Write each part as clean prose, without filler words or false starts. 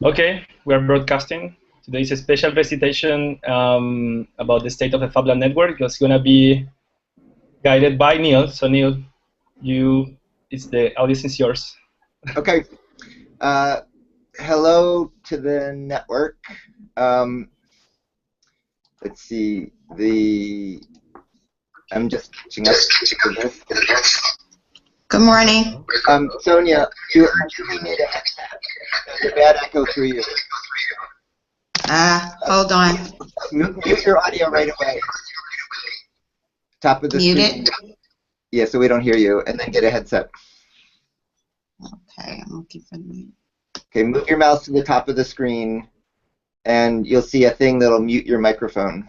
Okay, we are broadcasting. Today is a special recitation about the state of the Fab Lab Network. It's going to be guided by Neil. So Neil, the audience is yours. Okay. Hello to the network. Let's see. I'm just catching up to this. Good morning. Sonia, you need a bad echo through you. Hold on. Mute your audio right away. Top of the Mute screen. it. Yeah, so we don't hear you, and then get a headset. Okay, I'm looking for the mute. Okay, move your mouse to the top of the screen, and you'll see a thing that'll mute your microphone.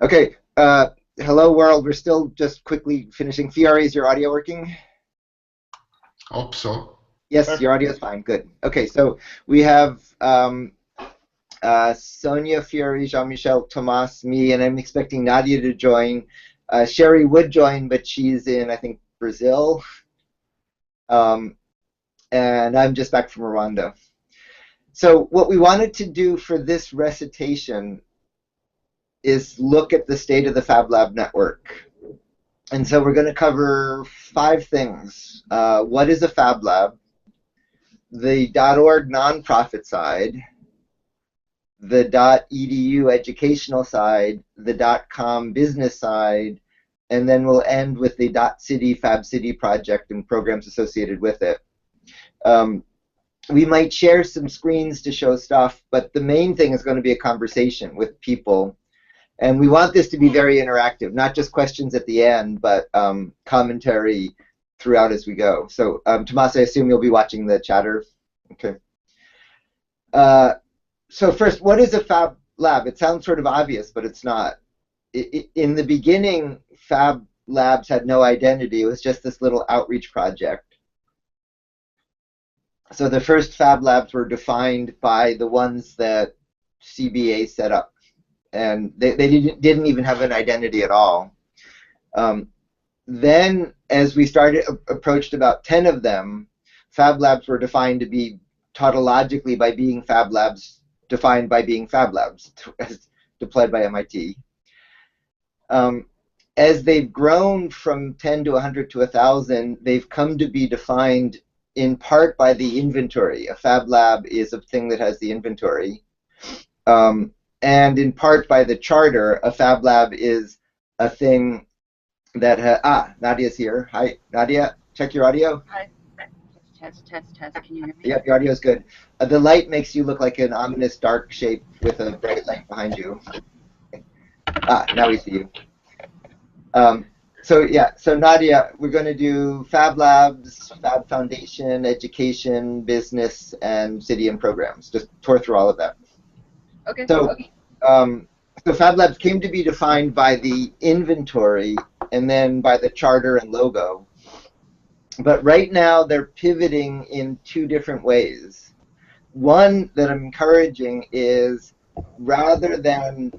Okay, hello world. We're still just quickly finishing. Fiore, is your audio working? Hope so. Yes, your audio is fine. Good. Okay, so we have Sonia, Fiore, Jean-Michel, Tomas, me, and I'm expecting Nadia to join. Sherry would join, but she's in, I think, Brazil. And I'm just back from Rwanda. So what we wanted to do for this recitation is look at the state of the Fab Lab network. And so we're going to cover 5 things. What is a Fab Lab? The .org nonprofit side, the .edu educational side, the .com business side, and then we'll end with the .city Fab City project and programs associated with it. We might share some screens to show stuff, but the main thing is going to be a conversation with people. And we want this to be very interactive, not just questions at the end, but commentary throughout as we go. So, Tomas, I assume you'll be watching the chatter. Okay. So first, what is a Fab Lab? It sounds sort of obvious, but it's not. In the beginning, Fab Labs had no identity. It was just this little outreach project. So the first Fab Labs were defined by the ones that CBA set up. And they didn't even have an identity at all. Then, as we approached about 10 of them, Fab Labs were defined to be tautologically by being Fab Labs, defined by being Fab Labs, as deployed by MIT. As they've grown from 10 to 100 to 1,000, they've come to be defined in part by the inventory. A Fab Lab is a thing that has the inventory. And in part by the charter. A Fab Lab is a thing that Nadia's here. Hi, Nadia. Check your audio. Hi. Test. Can you hear me? Yep, your audio is good. The light makes you look like an ominous dark shape with a bright light behind you. Now we see you. So Nadia, we're going to do Fab Labs, Fab Foundation, education, business, and city and programs. Just tore through all of that. Okay. So, so Fab Labs came to be defined by the inventory and then by the charter and logo. But right now they're pivoting in 2 different ways. One that I'm encouraging is, rather than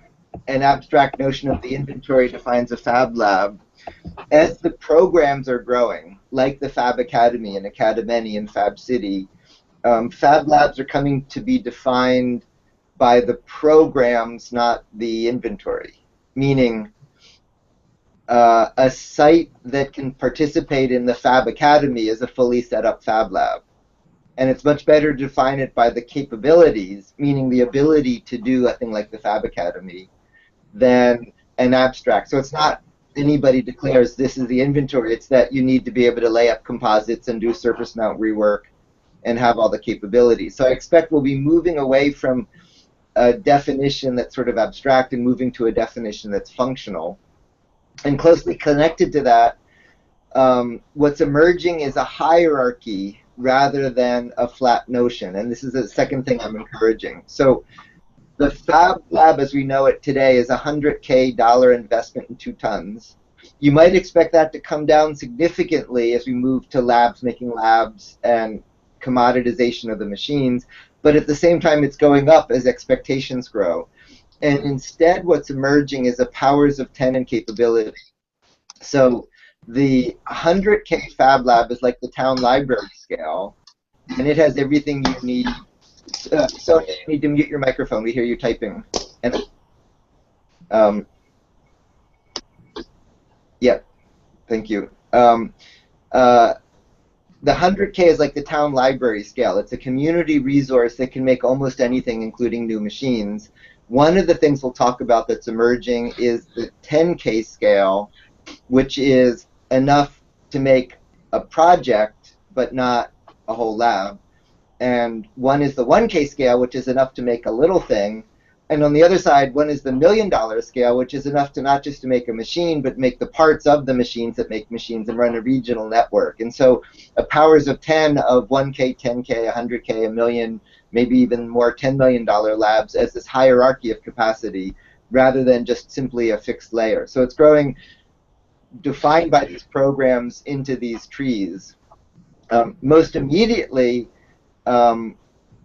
an abstract notion of the inventory defines a Fab Lab, as the programs are growing, like the Fab Academy and Academy and Fab City, Fab Labs are coming to be defined by the programs, not the inventory. Meaning, a site that can participate in the Fab Academy is a fully set up Fab Lab. And it's much better to define it by the capabilities, meaning the ability to do a thing like the Fab Academy, than an abstract. So it's not anybody declares this is the inventory, it's that you need to be able to lay up composites and do surface mount rework and have all the capabilities. So I expect we'll be moving away from a definition that's sort of abstract and moving to a definition that's functional. And closely connected to that, what's emerging is a hierarchy rather than a flat notion. And this is the second thing I'm encouraging. So the Fab Lab as we know it today is $100K investment in 2 tons. You might expect that to come down significantly as we move to labs making labs and commoditization of the machines. But at the same time, it's going up as expectations grow. And instead, what's emerging is a powers of 10 and capability. So the 100K Fab Lab is like the town library scale. and it has everything you need. So you need to mute your microphone. We hear you typing. And, yeah, thank you. The 100K is like the town library scale. It's a community resource that can make almost anything, including new machines. One of the things we'll talk about that's emerging is the 10K scale, which is enough to make a project, but not a whole lab. And one is the 1K scale, which is enough to make a little thing. And on the other side, one is the $1 million scale, which is enough to not just to make a machine, but make the parts of the machines that make machines and run a regional network. And so powers of 10 of 1K, 10K, 100K, a million, maybe even more $10 million labs as this hierarchy of capacity rather than just simply a fixed layer. So it's growing, defined by these programs, into these trees. Most immediately,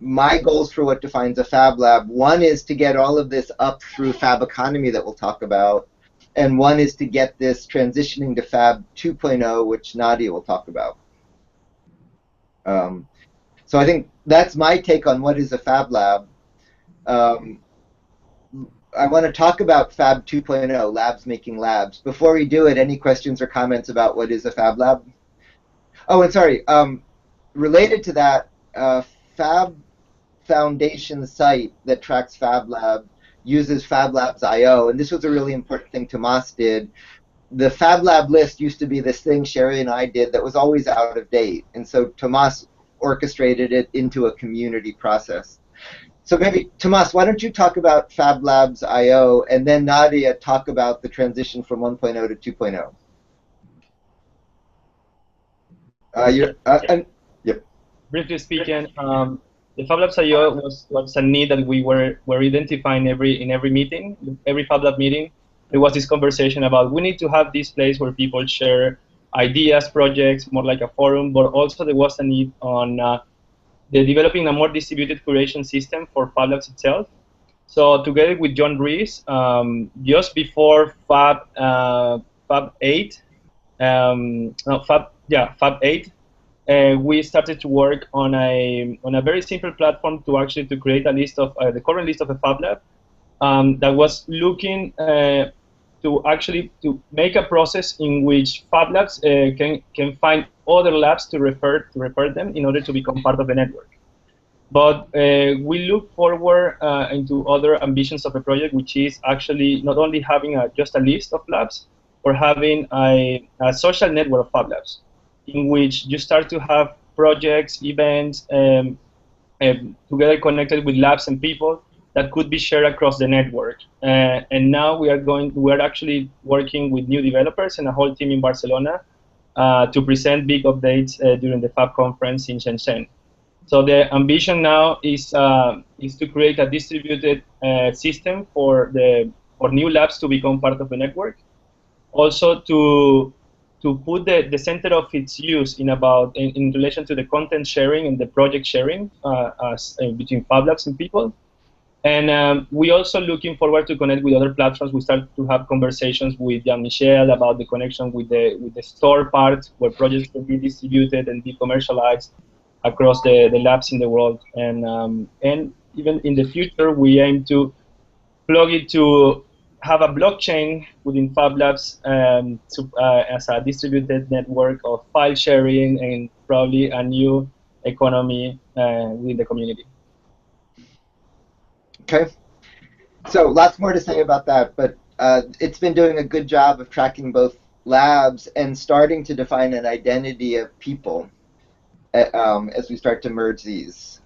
my goals for what defines a Fab Lab, one is to get all of this up through Fab Economy that we'll talk about, and one is to get this transitioning to Fab 2.0, which Nadia will talk about. So I think that's my take on what is a Fab Lab. I want to talk about Fab 2.0, labs making labs. Before we do it, any questions or comments about what is a Fab Lab? Oh, and sorry, related to that, Fab Foundation site that tracks Fab Lab uses Fab Labs IO, and this was a really important thing Tomas did. The Fab Lab list used to be this thing Sherry and I did that was always out of date, and so Tomas orchestrated it into a community process. So maybe, Tomas, why don't you talk about Fab Labs IO, and then Nadia talk about the transition from 1.0 to 2.0. Yep. Briefly speaking, the Fab Labs IO was a need that we were identifying in every meeting, every Fab Lab meeting. There was this conversation about we need to have this place where people share ideas, projects, more like a forum, but also there was a need on developing a more distributed curation system for Fab Labs itself. So together with John Rees, just before Fab 8, Fab 8, we started to work on a very simple platform to create a list of the current list of a Fab Lab that was looking to make a process in which Fab Labs can find other labs to refer them in order to become part of the network. But we look forward into other ambitions of the project, which is actually not only having just a list of labs, or having a social network of Fab Labs, in which you start to have projects, events, together connected with labs and people that could be shared across the network. And now we are actually working with new developers and a whole team in Barcelona to present big updates during the Fab conference in Shenzhen. So the ambition now is to create a distributed system for new labs to become part of the network. Also to put the center of its use in relation to the content sharing and the project sharing between Fab Labs and people. And we also looking forward to connect with other platforms. We start to have conversations with Jean-Michel about the connection with the store part, where projects can be distributed and be commercialized across the labs in the world. And even in the future, we aim to plug it to have a blockchain within Fab Labs as a distributed network of file sharing and probably a new economy within the community. Okay. So lots more to say about that, but it's been doing a good job of tracking both labs and starting to define an identity of people as we start to merge these.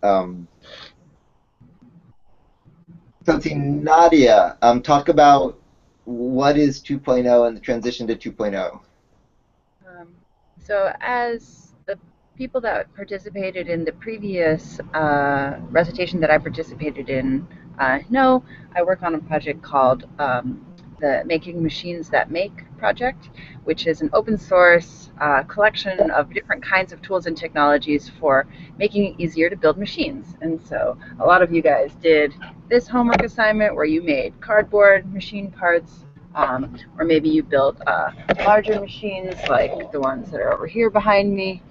So Nadia, talk about what is 2.0 and the transition to 2.0. So as the people that participated in the previous recitation that I participated in know, I work on a project called the Making Machines That Make project, which is an open source collection of different kinds of tools and technologies for making it easier to build machines. And so a lot of you guys did this homework assignment where you made cardboard machine parts or maybe you build larger machines like the ones that are over here behind me.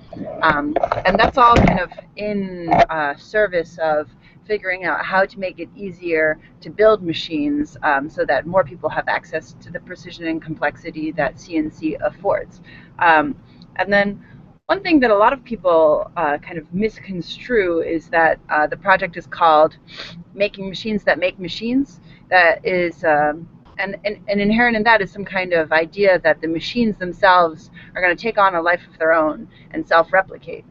And that's all kind of in service of figuring out how to make it easier to build machines so that more people have access to the precision and complexity that CNC affords. And then one thing that a lot of people kind of misconstrue is that the project is called Making Machines That Make Machines. That is, and inherent in that is some kind of idea that the machines themselves are going to take on a life of their own and self-replicate,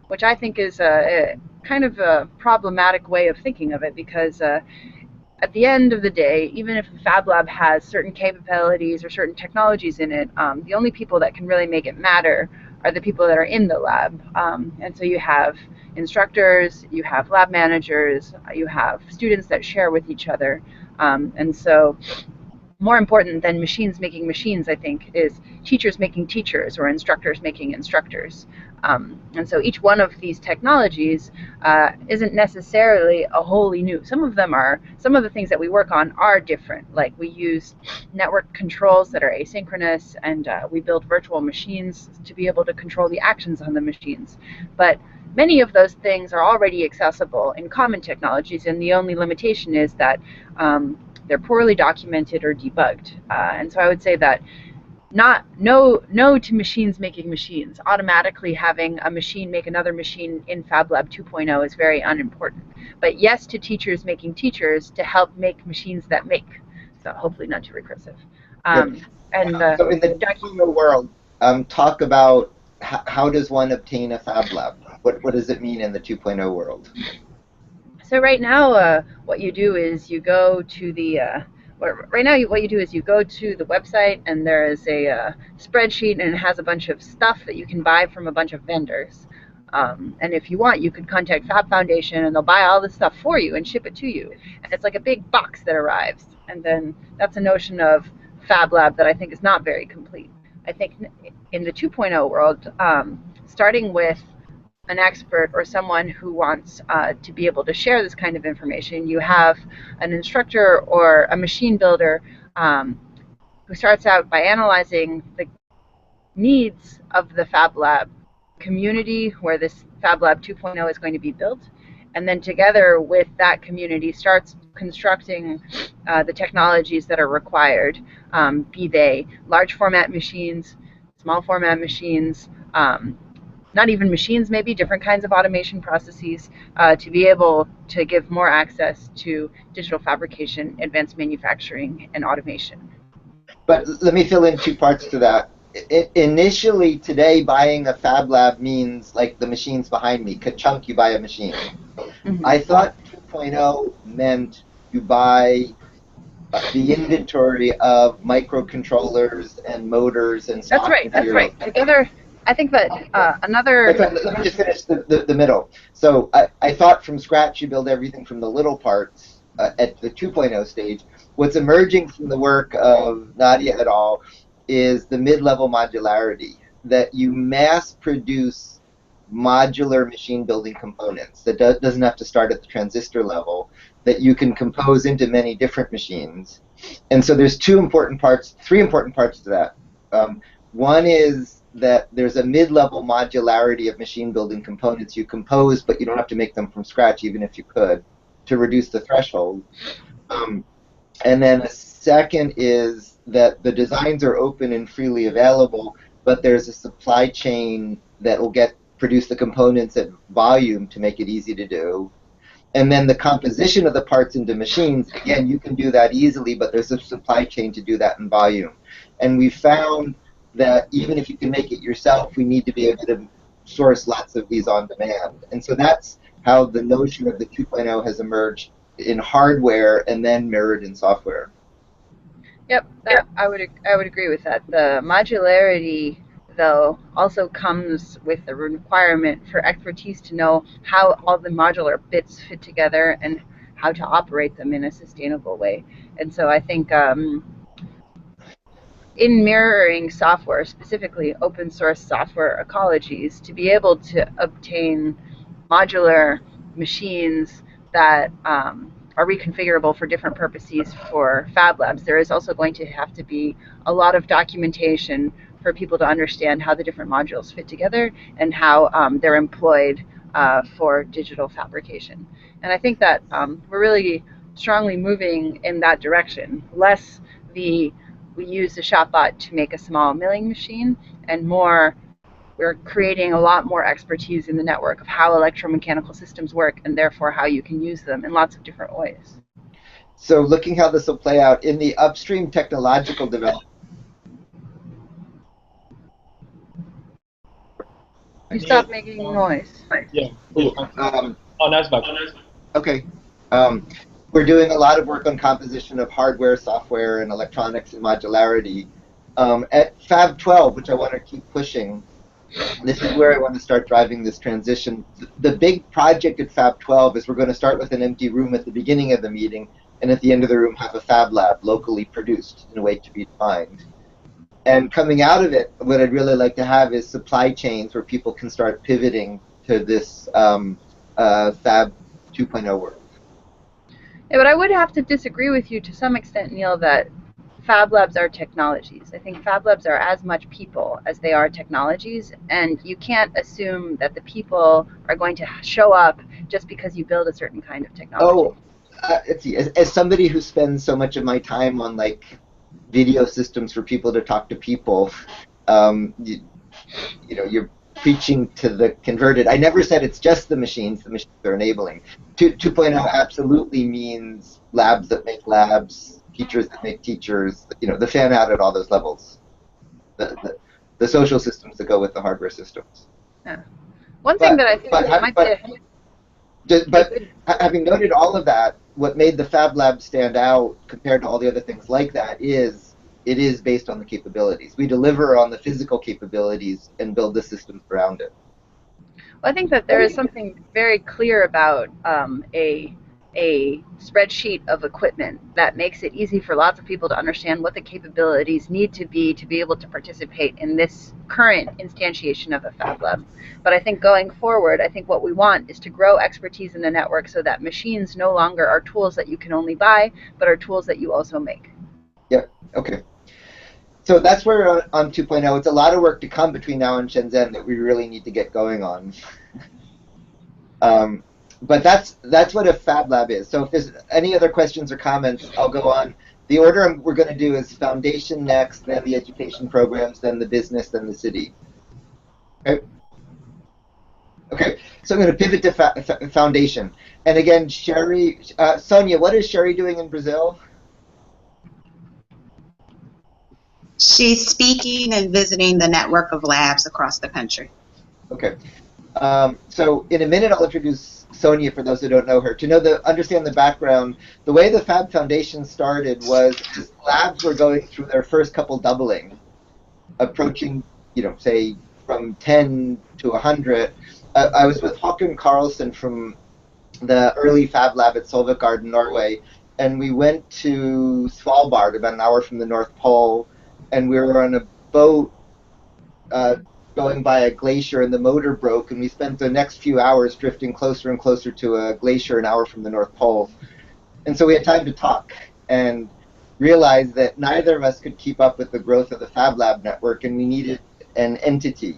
which I think is a kind of a problematic way of thinking of it, because at the end of the day, even if a Fab Lab has certain capabilities or certain technologies in it, the only people that can really make it matter are the people that are in the lab. And so you have instructors, you have lab managers, you have students that share with each other. And so more important than machines making machines, I think, is teachers making teachers or instructors making instructors. And so each one of these technologies isn't necessarily a wholly new. Some of the things that we work on are different. Like we use network controls that are asynchronous, and we build virtual machines to be able to control the actions on the machines. But many of those things are already accessible in common technologies, and the only limitation is that they're poorly documented or debugged. And so I would say that no to machines making machines. Automatically having a machine make another machine in Fab Lab 2.0 is very unimportant. But yes to teachers making teachers to help make machines that make. So hopefully not too recursive. So in the 2.0 world, talk about how does one obtain a Fab Lab? What does it mean in the 2.0 world? So right now, what you do is you go to the what you do is you go to the website, and there is a spreadsheet, and it has a bunch of stuff that you can buy from a bunch of vendors. And if you want, you could contact Fab Foundation, and they'll buy all this stuff for you and ship it to you. And it's like a big box that arrives. And then that's a notion of Fab Lab that I think is not very complete. I think in the 2.0 world, starting with an expert or someone who wants to be able to share this kind of information, you have an instructor or a machine builder who starts out by analyzing the needs of the Fab Lab community where this Fab Lab 2.0 is going to be built, and then together with that community starts constructing the technologies that are required, be they large format machines, small format machines, not even machines, maybe different kinds of automation processes to be able to give more access to digital fabrication, advanced manufacturing, and automation. But let me fill in two parts to that. Initially, today, buying a Fab Lab means like the machines behind me. Ka-chunk, you buy a machine. Mm-hmm. I thought 2.0 meant you buy the inventory of microcontrollers and motors and stock materials. That's right. Together, I think that another... Let me just finish the middle. So I thought from scratch you build everything from the little parts at the 2.0 stage. What's emerging from the work of Nadia et al. Is the mid-level modularity, that you mass produce modular machine building components that doesn't have to start at the transistor level, that you can compose into many different machines. And so there's three important parts to that. One is that there's a mid-level modularity of machine building components you compose, but you don't have to make them from scratch, even if you could, to reduce the threshold. And then a second is that the designs are open and freely available, but there's a supply chain that will produce the components at volume to make it easy to do. And then the composition of the parts into machines, again, you can do that easily, but there's a supply chain to do that in volume. And we found that even if you can make it yourself, we need to be able to source lots of these on demand. And so that's how the notion of the 2.0 has emerged in hardware and then mirrored in software. Yep, I would agree with that. The modularity, though, also comes with the requirement for expertise to know how all the modular bits fit together and how to operate them in a sustainable way. And so I think in mirroring software, specifically open source software ecologies, to be able to obtain modular machines that are reconfigurable for different purposes for Fab Labs, there is also going to have to be a lot of documentation for people to understand how the different modules fit together and how they're employed for digital fabrication. And I think that we're really strongly moving in that direction. Less we use the shopbot to make a small milling machine, and more we're creating a lot more expertise in the network of how electromechanical systems work, and therefore how you can use them in lots of different ways. So looking how this will play out in the upstream technological development. You stop making noise. Yeah. Um, That's back. okay. We're doing a lot of work on composition of hardware, software, and electronics and modularity. At FAB12, which I want to keep pushing, this is where I want to start driving this transition. The big project at FAB12 is we're going to start with an empty room at the beginning of the meeting, and at the end of the room have a Fab Lab locally produced in a way to be defined. And coming out of it, what I'd really like to have is supply chains where people can start pivoting to this Fab 2.0 work. Yeah, but I would have to disagree with you to some extent, Neil, that Fab Labs are technologies. I think Fab Labs are as much people as they are technologies, and you can't assume that the people are going to show up just because you build a certain kind of technology. Let's see. As somebody who spends so much of my time on like video systems for people to talk to people, you know, you're preaching to the converted. I never said it's just the machines are enabling. 2.0 absolutely means labs that make labs, teachers that make teachers, you know, the fan out at all those levels. The social systems that go with the hardware systems. Yeah. One thing that I think might be but having noted all of that, what made the Fab Lab stand out compared to all the other things like that is it is based on the capabilities. We deliver on the physical capabilities and build the systems around it. Well, I think that there is something very clear about a spreadsheet of equipment that makes it easy for lots of people to understand what the capabilities need to be able to participate in this current instantiation of a Fab Lab. But I think going forward, I think what we want is to grow expertise in the network so that machines no longer are tools that you can only buy, but are tools that you also make. Yep, okay. So that's where on 2.0, it's a lot of work to come between now and Shenzhen that we really need to get going on. But that's what a Fab Lab is. So if there's any other questions or comments, I'll go on. The order we're going to do is Foundation next, then the education programs, then the business, then the city. Okay. Okay. So I'm going to pivot to Foundation. And again, Sherry, Sonia, what is Sherry doing in Brazil? She's speaking and visiting the network of labs across the country. Okay. So in a minute, I'll introduce Sonia for those who don't know her. To understand the background, the way the Fab Foundation started was labs were going through their first couple doubling, approaching, you know, say from 10 to 100. I was with Håkon Carlson from the early Fab Lab at Solvikard in Norway, and we went to Svalbard, about an hour from the North Pole, and we were on a boat going by a glacier, and the motor broke, and we spent the next few hours drifting closer and closer to a glacier an hour from the North Pole. And so we had time to talk and realized that neither of us could keep up with the growth of the Fab Lab network, and we needed an entity.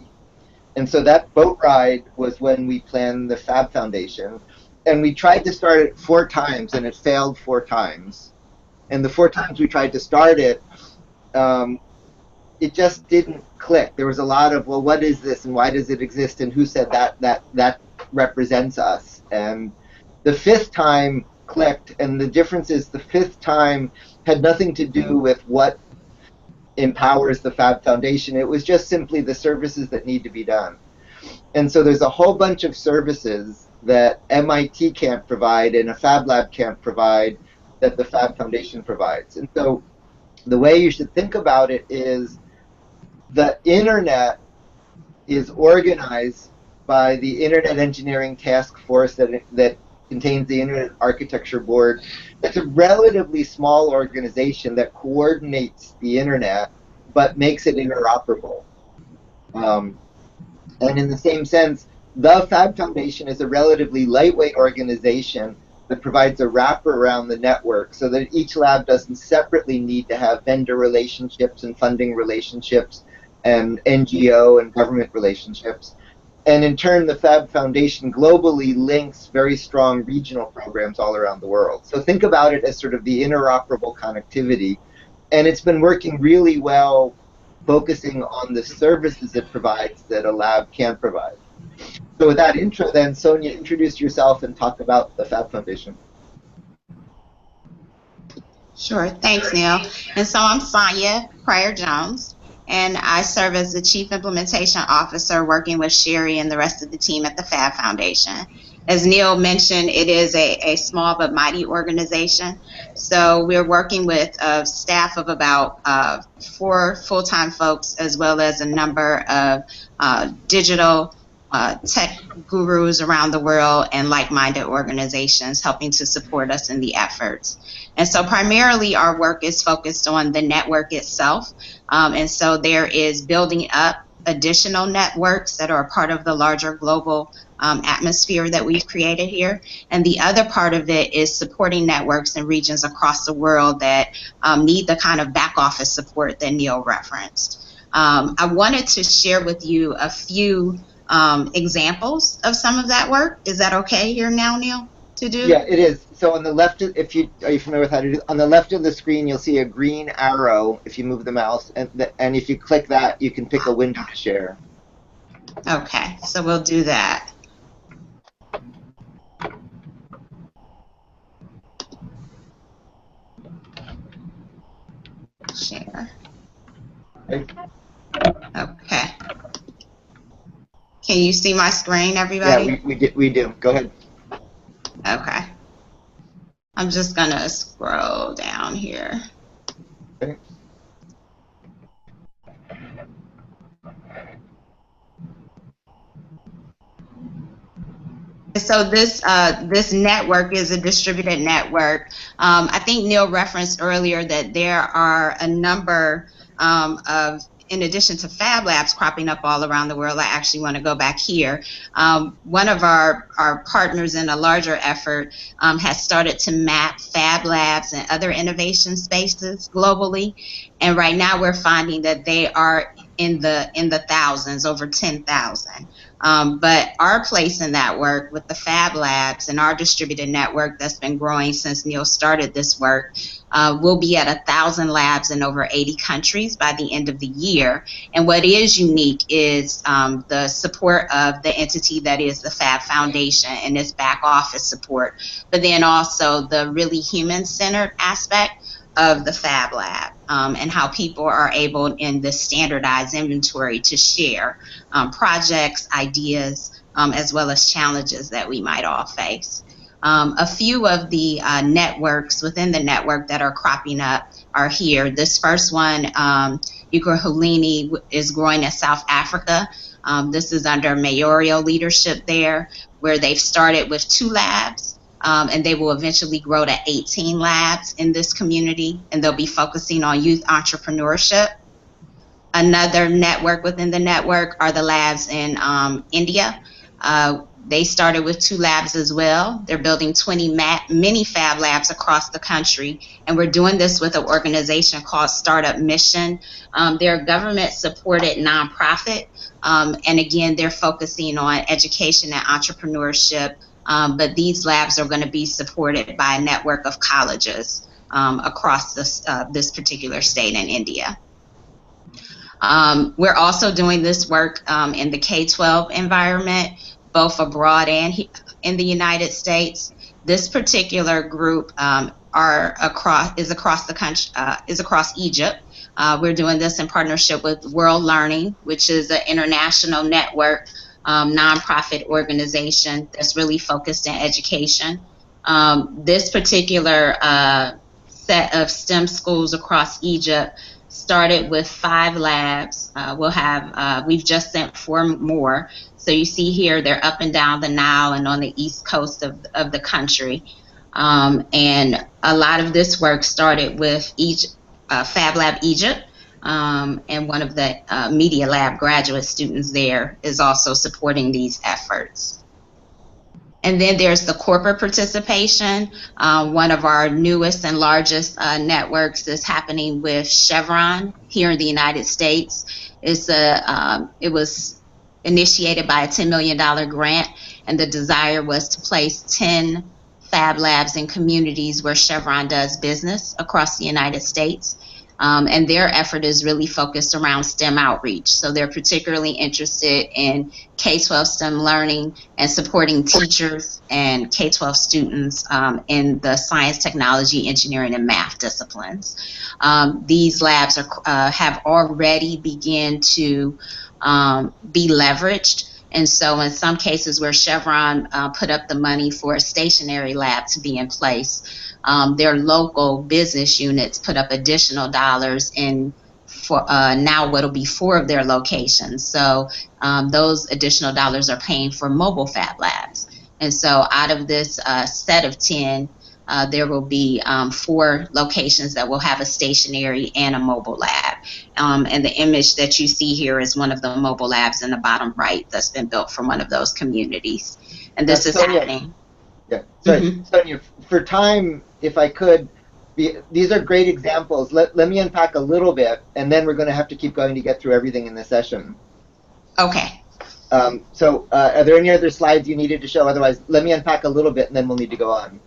And so that boat ride was when we planned the Fab Foundation. And we tried to start it 4 times, and it failed 4 times. And the 4 times we tried to start it, it just didn't click. There was a lot of, well, what is this, and why does it exist, and who said that represents us? And the 5th time clicked, and the difference is the 5th time had nothing to do with what empowers the Fab Foundation. It was just simply the services that need to be done. And so there's a whole bunch of services that MIT can't provide and a Fab Lab can't provide that the Fab Foundation provides. And so the way you should think about it is the internet is organized by the Internet Engineering Task Force that contains the Internet Architecture Board. It's a relatively small organization that coordinates the internet but makes it interoperable. And in the same sense, the Fab Foundation is a relatively lightweight organization that provides a wrapper around the network so that each lab doesn't separately need to have vendor relationships and funding relationships and NGO and government relationships. And in turn, the Fab Foundation globally links very strong regional programs all around the world. So think about it as sort of the interoperable connectivity. And it's been working really well, focusing on the services it provides that a lab can provide. So with that intro then, Sonia, introduce yourself and talk about the Fab Foundation. Sure, thanks, Neil. And so I'm Sonia Pryor-Jones, and I serve as the Chief Implementation Officer working with Sherry and the rest of the team at the Fab Foundation. As Neil mentioned, it is a small but mighty organization. So we're working with a staff of about 4 full-time folks, as well as a number of digital tech gurus around the world and like-minded organizations helping to support us in the efforts. And so primarily our work is focused on the network itself. And so there is building up additional networks that are a part of the larger global atmosphere that we've created here. And the other part of it is supporting networks in regions across the world that need the kind of back office support that Neil referenced. I wanted to share with you a few examples of some of that work. Is that okay here now, Neil, to do? Yeah, it is. So on the left, are you familiar with how to do? On the left of the screen, you'll see a green arrow if you move the mouse, and if you click that, you can pick a window to share. Okay, so we'll do that. Share. Okay. Can you see my screen, everybody? Yeah, we do. Go ahead. Okay. I'm just gonna scroll down here. Okay. So this network is a distributed network. I think Neil referenced earlier that there are a number of, in addition to Fab Labs cropping up all around the world. I actually want to go back here. One of our partners in a larger effort has started to map Fab Labs and other innovation spaces globally, and right now we're finding that they are in the thousands, over 10,000. But our place in that work with the Fab Labs and our distributed network that's been growing since Neil started this work, we'll be at 1,000 labs in over 80 countries by the end of the year. And what is unique is the support of the entity that is the Fab Foundation and its back office support, but then also the really human-centered aspect of the Fab Lab and how people are able in this standardized inventory to share projects, ideas, as well as challenges that we might all face. A few of the networks within the network that are cropping up are here. This first one, Ukrahulini, is growing in South Africa. This is under mayoral leadership there, where they've started with 2 labs. And they will eventually grow to 18 labs in this community, and they'll be focusing on youth entrepreneurship. Another network within the network are the labs in India. They started with 2 labs as well. They're building 20 mini Fab Labs across the country, and we're doing this with an organization called Startup Mission. They're a government-supported nonprofit, and again, they're focusing on education and entrepreneurship. But these labs are going to be supported by a network of colleges across this particular state in India. We're also doing this work in the K-12 environment, both abroad and in the United States. This particular group is across Egypt. We're doing this in partnership with World Learning, which is an international network nonprofit organization that's really focused in education. This particular set of STEM schools across Egypt started with 5 labs. We've just sent 4 more. So you see here they're up and down the Nile and on the east coast of the country. And a lot of this work started with Fab Lab Egypt. And one of the Media Lab graduate students there is also supporting these efforts. And then there's the corporate participation. One of our newest and largest networks is happening with Chevron here in the United States. It was initiated by a $10 million grant, and the desire was to place 10 Fab Labs in communities where Chevron does business across the United States. And their effort is really focused around STEM outreach. So they're particularly interested in K-12 STEM learning and supporting teachers and K-12 students in the science, technology, engineering, and math disciplines. These labs have already begun to be leveraged. And so in some cases where Chevron put up the money for a stationary lab to be in place, their local business units put up additional dollars in for now what'll be 4 of their locations. So those additional dollars are paying for mobile Fab Labs. And so out of this set of 10, there will be 4 locations that will have a stationary and a mobile lab. And the image that you see here is one of the mobile labs in the bottom right that's been built from one of those communities. And this is happening. Yeah. So, Sonia, for time, if I could, these are great examples. Let me unpack a little bit, and then we're going to have to keep going to get through everything in this session. Okay. So are there any other slides you needed to show? Otherwise, let me unpack a little bit, and then we'll need to go on.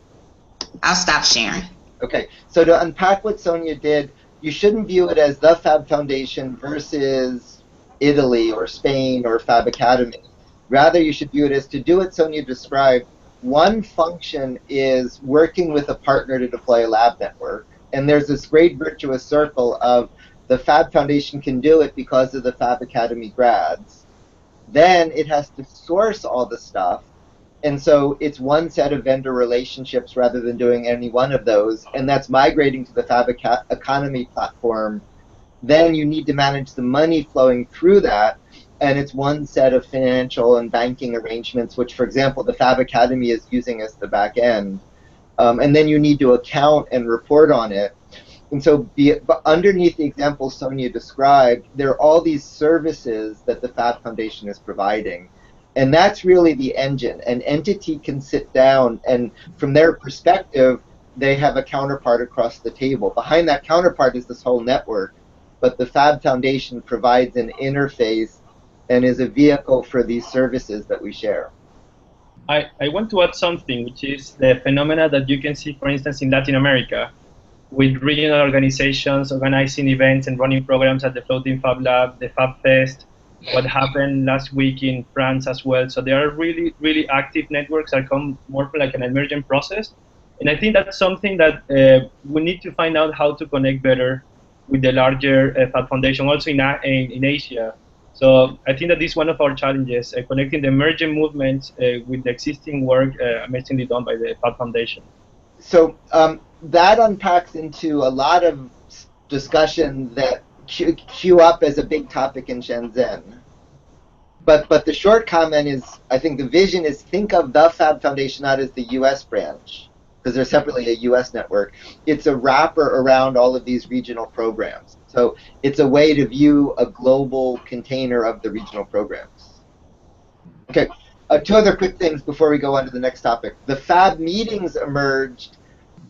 I'll stop sharing. Okay. So to unpack what Sonia did, you shouldn't view it as the Fab Foundation versus Italy or Spain or Fab Academy. Rather, you should view it as, to do what Sonia described, one function is working with a partner to deploy a lab network. And there's this great virtuous circle of the Fab Foundation can do it because of the Fab Academy grads. Then it has to source all the stuff. And so it's one set of vendor relationships rather than doing any one of those. And that's migrating to the Fab Economy platform. Then you need to manage the money flowing through that. And it's one set of financial and banking arrangements, which, for example, the Fab Academy is using as the back end. And then you need to account and report on it. And so but underneath the example Sonia described, there are all these services that the Fab Foundation is providing. And that's really the engine. An entity can sit down, and from their perspective, they have a counterpart across the table. Behind that counterpart is this whole network. But the Fab Foundation provides an interface and is a vehicle for these services that we share. I want to add something, which is the phenomena that you can see, for instance, in Latin America, with regional organizations organizing events and running programs at the Floating Fab Lab, the Fab Fest, what happened last week in France as well. So there are really, really active networks that come more from like an emergent process. And I think that's something that we need to find out how to connect better with the larger Fab Foundation, also in Asia. So I think that this is one of our challenges, connecting the emerging movements with the existing work amazingly done by the Fab Foundation. So that unpacks into a lot of discussion that queue up as a big topic in Shenzhen. But the short comment is, I think the vision is, think of the Fab Foundation not as the US branch, because they're separately a US network. It's a wrapper around all of these regional programs. So it's a way to view a global container of the regional programs. Okay, 2 other quick things before we go on to the next topic. The Fab meetings emerged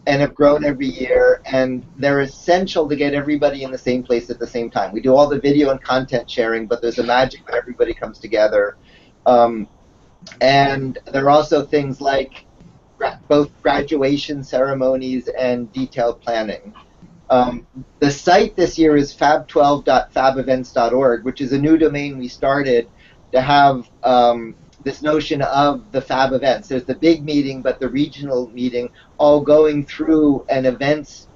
and have grown every year, and they're essential to get everybody in the same place at the same time. We do all the video and content sharing, but there's a magic when everybody comes together. And there are also things like both graduation ceremonies and detailed planning. The site this year is fab12.fabevents.org, which is a new domain we started to have this notion of the Fab events. There's the big meeting, but the regional meeting, all going through an events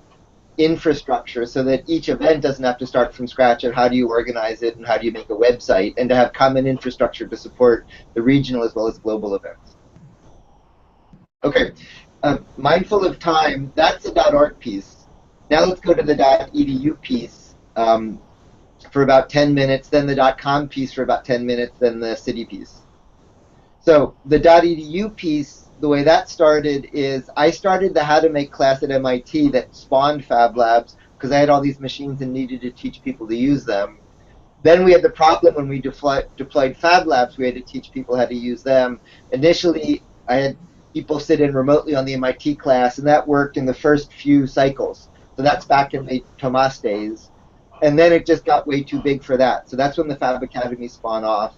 infrastructure so that each event doesn't have to start from scratch and how do you organize it and how do you make a website, and to have common infrastructure to support the regional as well as global events. Okay, mindful of time, that's the .org piece. Now let's go to the .edu piece for about 10 minutes, then the .com piece for about 10 minutes, then the city piece. So the .edu piece, the way that started is I started the How to Make class at MIT that spawned Fab Labs because I had all these machines and needed to teach people to use them. Then we had the problem when we deployed Fab Labs, we had to teach people how to use them. Initially, I had people sit in remotely on the MIT class, and that worked in the first few cycles. So that's back in the Tomas days. And then it just got way too big for that. So that's when the Fab Academy spawned off.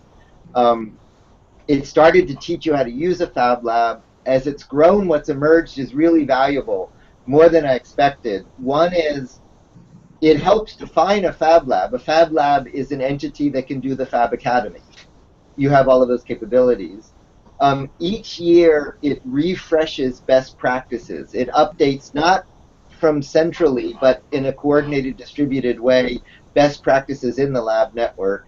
It started to teach you how to use a Fab Lab. As it's grown, what's emerged is really valuable, more than I expected. One is it helps define a Fab Lab. A Fab Lab is an entity that can do the Fab Academy. You have all of those capabilities. Each year, it refreshes best practices. It updates not from centrally, but in a coordinated, distributed way, best practices in the lab network.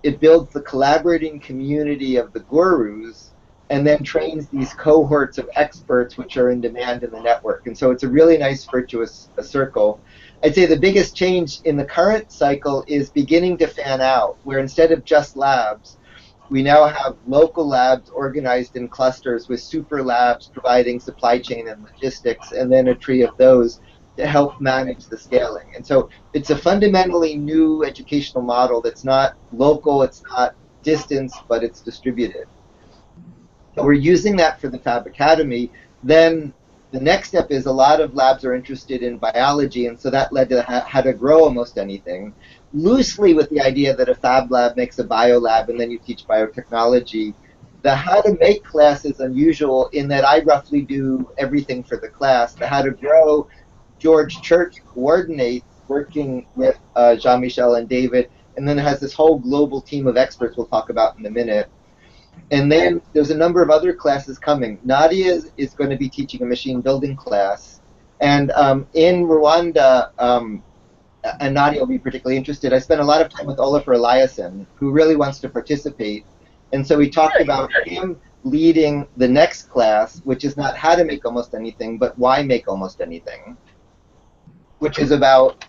It builds the collaborating community of the gurus and then trains these cohorts of experts which are in demand in the network. And so it's a really nice virtuous circle. I'd say the biggest change in the current cycle is beginning to fan out, where instead of just labs, we now have local labs organized in clusters with super labs providing supply chain and logistics, and then a tree of those to help manage the scaling. And so it's a fundamentally new educational model that's not local, it's not distance, but it's distributed. So we're using that for the Fab Academy. Then the next step is a lot of labs are interested in biology, and so that led to how to grow almost anything, loosely with the idea that a Fab Lab makes a bio lab and then you teach biotechnology. The how to make class is unusual in that I roughly do everything for the class. The how to grow, George Church coordinates, working with Jean-Michel and David, and then it has this whole global team of experts we'll talk about in a minute. And then there's a number of other classes coming. Nadia is going to be teaching a machine building class. And in Rwanda, and Nadia will be particularly interested, I spent a lot of time with Olafur Eliasson, who really wants to participate. And so we talked about him leading the next class, which is not how to make almost anything, but why make almost anything, which is about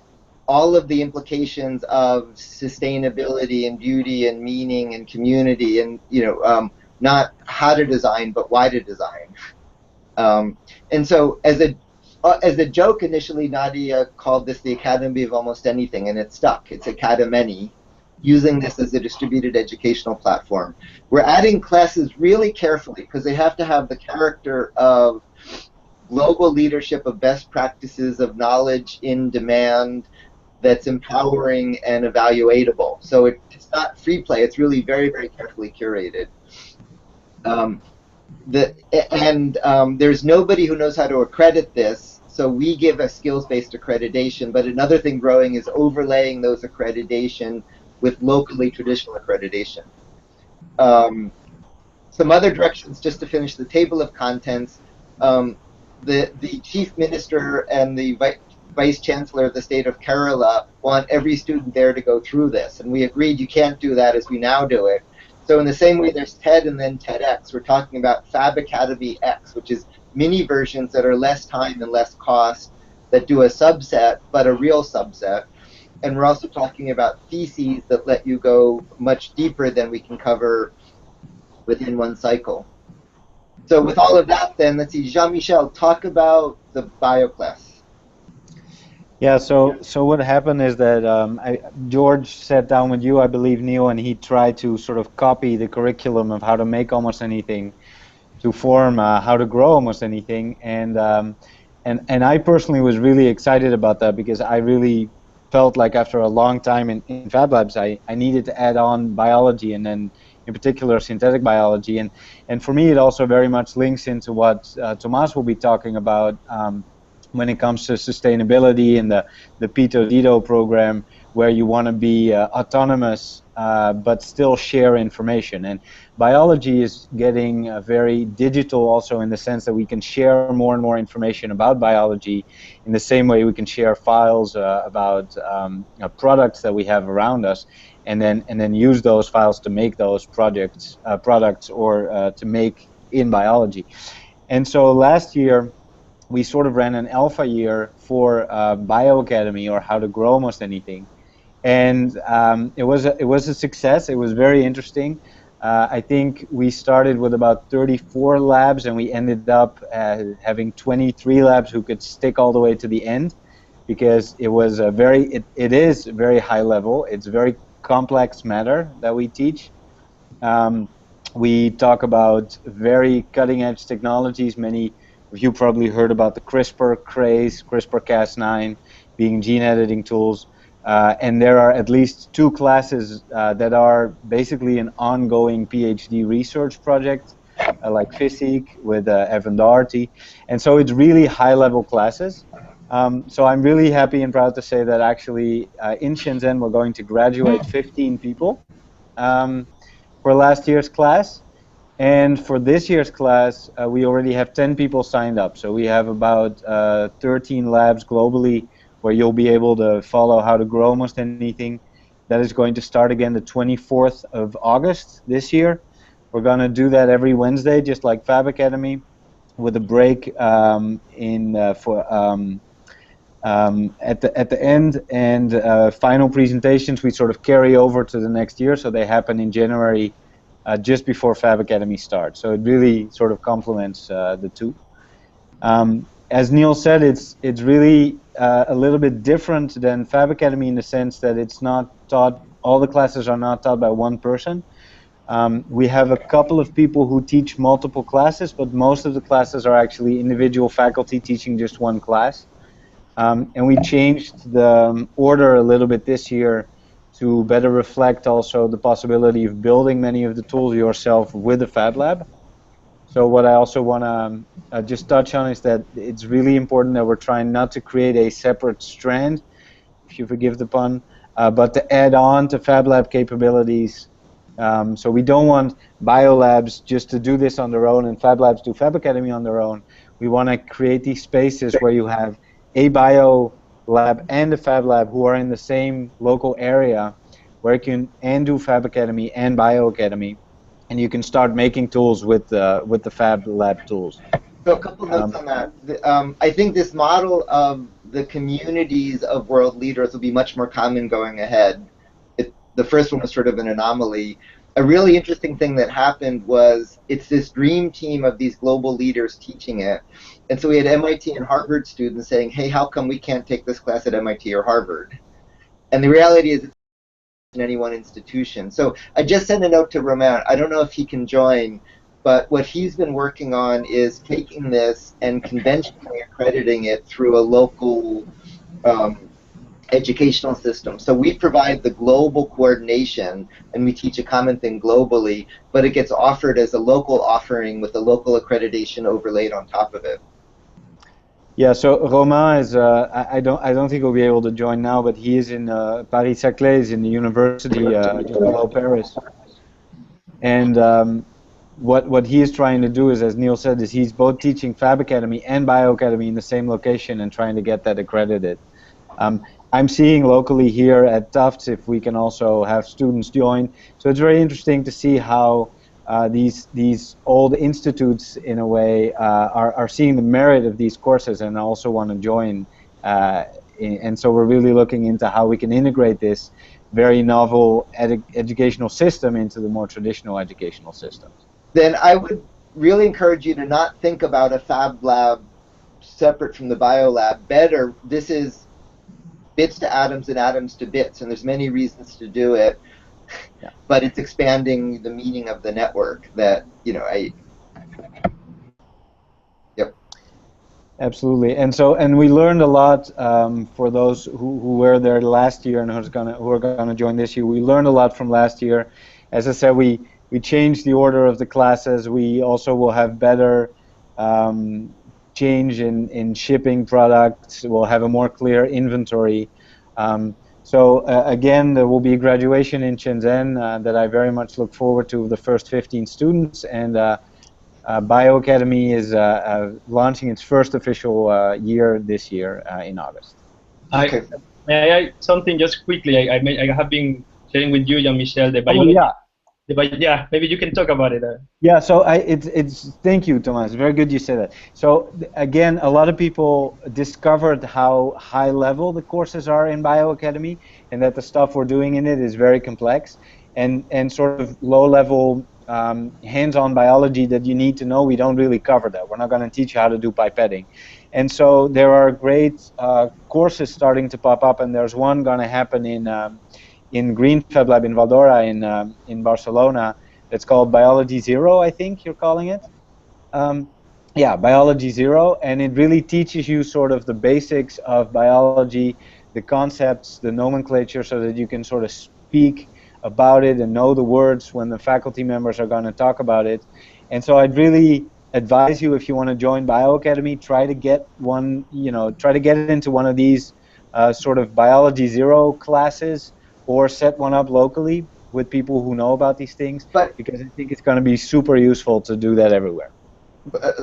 all of the implications of sustainability and beauty and meaning and community, and not how to design, but why to design. And so as a joke, initially Nadia called this the Academy of Almost Anything, and it stuck. It's Academy, using this as a distributed educational platform. We're adding classes really carefully because they have to have the character of global leadership, of best practices, of knowledge in demand, that's empowering and evaluatable. So it's not free play. It's really very, very carefully curated. There's nobody who knows how to accredit this, so we give a skills-based accreditation. But another thing growing is overlaying those accreditation with locally traditional accreditation. Some other directions, just to finish the table of contents. The chief minister and the vice chancellor of the state of Kerala want every student there to go through this, and we agreed you can't do that as we now do it. So in the same way there's TED and then TEDx, we're talking about Fab Academy X, which is mini versions that are less time and less cost, that do a subset, but a real subset. And we're also talking about theses that let you go much deeper than we can cover within one cycle. So with all of that, then, let's see, Jean-Michel, talk about the bio class. Yeah, so what happened is that George sat down with you, I believe, Neil, and he tried to sort of copy the curriculum of how to make almost anything to form how to grow almost anything. And I personally was really excited about that because I really felt like after a long time in Fab Labs, I needed to add on biology, and then in particular synthetic biology. And for me, it also very much links into what Tomas will be talking about when it comes to sustainability and the Pito Dito program, where you want to be autonomous but still share information. And biology is getting very digital also in the sense that we can share more and more information about biology in the same way we can share files about products that we have around us, and then use those files to make those products or to make in biology. And so last year, we sort of ran an alpha year for Bio Academy, or how to grow almost anything, and it was a success. It was very interesting. I think we started with about 34 labs, and we ended up having 23 labs who could stick all the way to the end, because it was it is very high level. It's very complex matter that we teach. We talk about very cutting-edge technologies. Many of you probably heard about the CRISPR craze, CRISPR-Cas9 being gene editing tools. And there are at least 2 classes that are basically an ongoing PhD research project, like physics with Evan Doherty. And so it's really high-level classes. So I'm really happy and proud to say that actually in Shenzhen we're going to graduate 15 people for last year's class. And for this year's class, we already have 10 people signed up. So we have about 13 labs globally where you'll be able to follow how to grow almost anything. That is going to start again the 24th of August this year. We're going to do that every Wednesday, just like Fab Academy, with a break at the end, and final presentations we sort of carry over to the next year, so they happen in January, just before Fab Academy starts. So it really sort of complements the two. As Neil said, it's really a little bit different than Fab Academy in the sense that it's not taught, all the classes are not taught by one person. We have a couple of people who teach multiple classes, but most of the classes are actually individual faculty teaching just one class. And we changed the order a little bit this year to better reflect also the possibility of building many of the tools yourself with the Fab Lab. So what I also want to just touch on is that it's really important that we're trying not to create a separate strand, if you forgive the pun, but to add on to Fab Lab capabilities. So we don't want biolabs just to do this on their own and Fab Labs do Fab Academy on their own. We want to create these spaces where you have a bio lab and a Fab Lab who are in the same local area where you can do Fab Academy and Bio Academy, and you can start making tools with the Fab Lab tools. So a couple notes on that. I think this model of the communities of world leaders will be much more common going ahead. The first one was sort of an anomaly. A really interesting thing that happened was it's this dream team of these global leaders teaching it. And so we had MIT and Harvard students saying, hey, how come we can't take this class at MIT or Harvard? And the reality is it's in any one institution. So I just sent a note to Romain. I don't know if he can join, but what he's been working on is taking this and conventionally accrediting it through a local educational system. So we provide the global coordination and we teach a common thing globally, but it gets offered as a local offering with a local accreditation overlaid on top of it. Yeah, so Romain is, I don't think he'll be able to join now, but he is in Paris-Saclay, in the university just below Paris. And what he is trying to do is, as Neil said, is he's both teaching Fab Academy and Bio Academy in the same location and trying to get that accredited. I'm seeing locally here at Tufts if we can also have students join. So it's very interesting to see how these old institutes, in a way, are seeing the merit of these courses and also want to join. And so we're really looking into how we can integrate this very novel educational system into the more traditional educational systems. Then I would really encourage you to not think about a Fab Lab separate from the Bio Lab. Better, this is bits to atoms and atoms to bits, and there's many reasons to do it. Yeah. But it's expanding the meaning of the network that, you know, Yep. Absolutely, and we learned a lot for those who were there last year and who are gonna join this year. We learned a lot from last year. As I said, we changed the order of the classes. We also will have better change in shipping products. We'll have a more clear inventory. So again, there will be a graduation in Shenzhen that I very much look forward to, the first 15 students, and Bio Academy is launching its first official year this year in August. Okay. May I something just quickly? I have been sharing with you, Jean-Michel, the biology. Oh, yeah. Yeah, maybe you can talk about it. Yeah, so thank you, Thomas. Very good you said that. So again, a lot of people discovered how high level the courses are in Bio Academy, and that the stuff we're doing in it is very complex, and sort of low level hands-on biology that you need to know, we don't really cover that. We're not going to teach you how to do pipetting. And so there are great courses starting to pop up, and there's one going to happen in Green Fab Lab in Valdora in Barcelona. It's called Biology Zero, I think you're calling it. Yeah, Biology Zero, and it really teaches you sort of the basics of biology, the concepts, the nomenclature, so that you can sort of speak about it and know the words when the faculty members are going to talk about it. And so I'd really advise you, if you want to join Bio Academy, try to get one, try to get into one of these sort of Biology Zero classes, or set one up locally with people who know about these things, because I think it's going to be super useful to do that everywhere.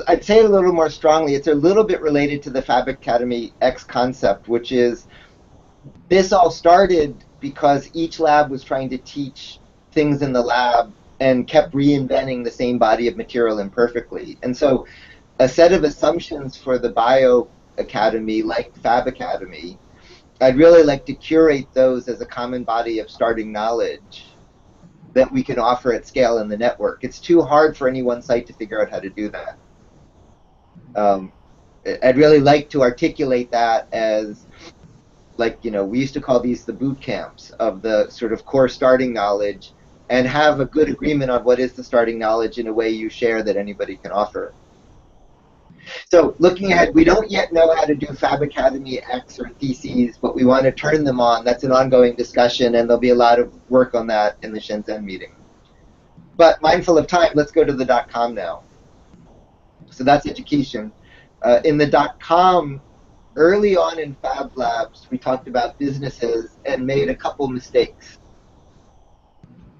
I'd say it a little more strongly. It's a little bit related to the Fab Academy X concept, which is this all started because each lab was trying to teach things in the lab and kept reinventing the same body of material imperfectly. And so a set of assumptions for the Bio Academy, like Fab Academy, I'd really like to curate those as a common body of starting knowledge that we can offer at scale in the network. It's too hard for any one site to figure out how to do that. I'd really like to articulate that as, like, we used to call these the boot camps of the sort of core starting knowledge, and have a good agreement on what is the starting knowledge in a way you share that anybody can offer. So looking ahead, we don't yet know how to do Fab Academy X or Theses, but we want to turn them on. That's an ongoing discussion, and there'll be a lot of work on that in the Shenzhen meeting. But mindful of time, let's go to the .com now. So that's education. In the .com, early on in Fab Labs, we talked about businesses and made a couple mistakes.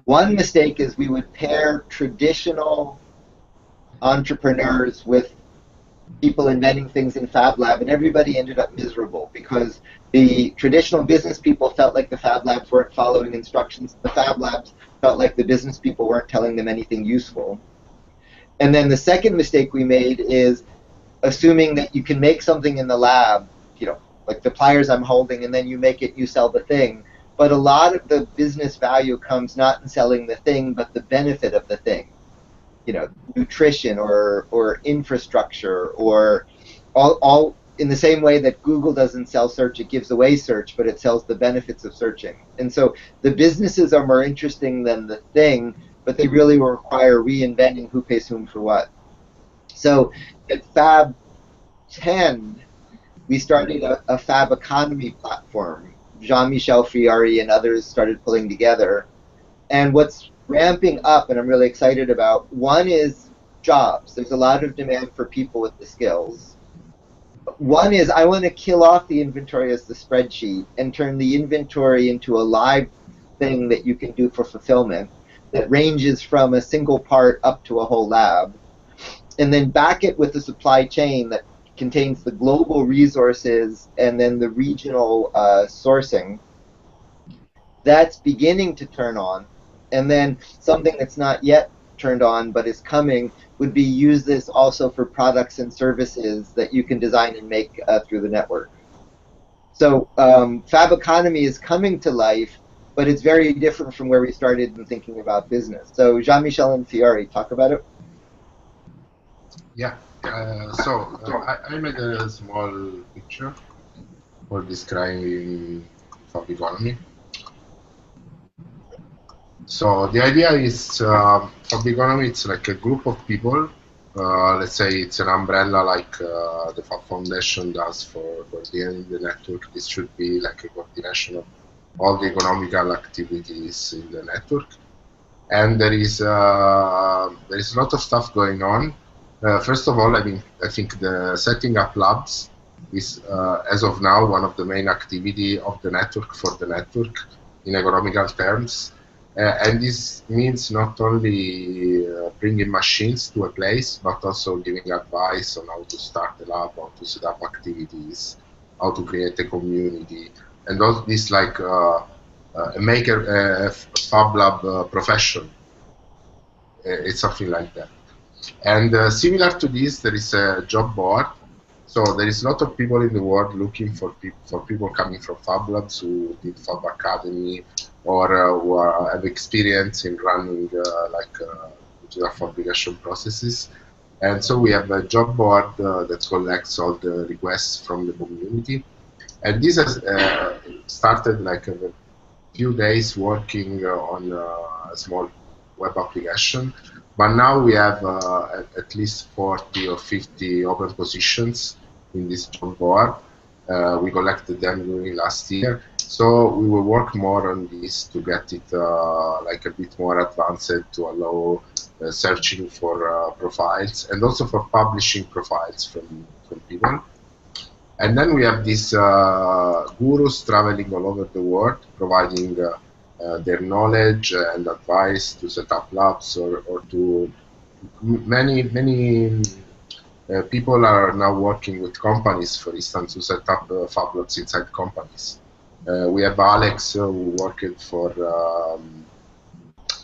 One mistake is we would pair traditional entrepreneurs with people inventing things in Fab Lab, and everybody ended up miserable because the traditional business people felt like the Fab Labs weren't following instructions. The Fab Labs felt like the business people weren't telling them anything useful. And then the second mistake we made is assuming that you can make something in the lab, like the pliers I'm holding, and then you make it, you sell the thing. But a lot of the business value comes not in selling the thing, but the benefit of the thing. Nutrition or infrastructure, or all in the same way that Google doesn't sell search, it gives away search, but it sells the benefits of searching. And so the businesses are more interesting than the thing, but they really will require reinventing who pays whom for what. So at Fab 10, we started a Fab Economy platform. Jean-Michel Friari and others started pulling together. And what's ramping up, and I'm really excited about, one is jobs. There's a lot of demand for people with the skills. One is I want to kill off the inventory as the spreadsheet and turn the inventory into a live thing that you can do for fulfillment that ranges from a single part up to a whole lab. And then back it with a supply chain that contains the global resources and then the regional sourcing. That's beginning to turn on. And then something that's not yet turned on but is coming would be use this also for products and services that you can design and make through the network. So Fab Economy is coming to life, but it's very different from where we started in thinking about business. So Jean-Michel and Friari, talk about it. Yeah. I made a small picture for describing Fab Economy. So the idea is Fab Economy, it's like a group of people. Let's say it's an umbrella like the Fab Foundation does for coordinating the network. This should be like a coordination of all the economical activities in the network. And there is a lot of stuff going on. First of all, I think the setting up labs is, as of now, one of the main activity of the network for the network in economical terms. And this means not only bringing machines to a place, but also giving advice on how to start a lab, how to set up activities, how to create a community, and all this like make a Fab Lab profession. It's something like that. And similar to this, there is a job board. So there is a lot of people in the world looking for people coming from Fab Labs who did Fab Academy or who have experience in running digital fabrication processes. And so we have a job board that collects all the requests from the community. And this has started like a few days working on a small web application. But now we have at least 40 or 50 open positions in this job board. We collected them during last year. So we will work more on this to get it like a bit more advanced to allow searching for profiles and also for publishing profiles from people. And then we have these gurus traveling all over the world, providing their knowledge and advice to set up labs or to many people are now working with companies, for instance, to set up Fab Labs inside companies. We have Alex who worked for,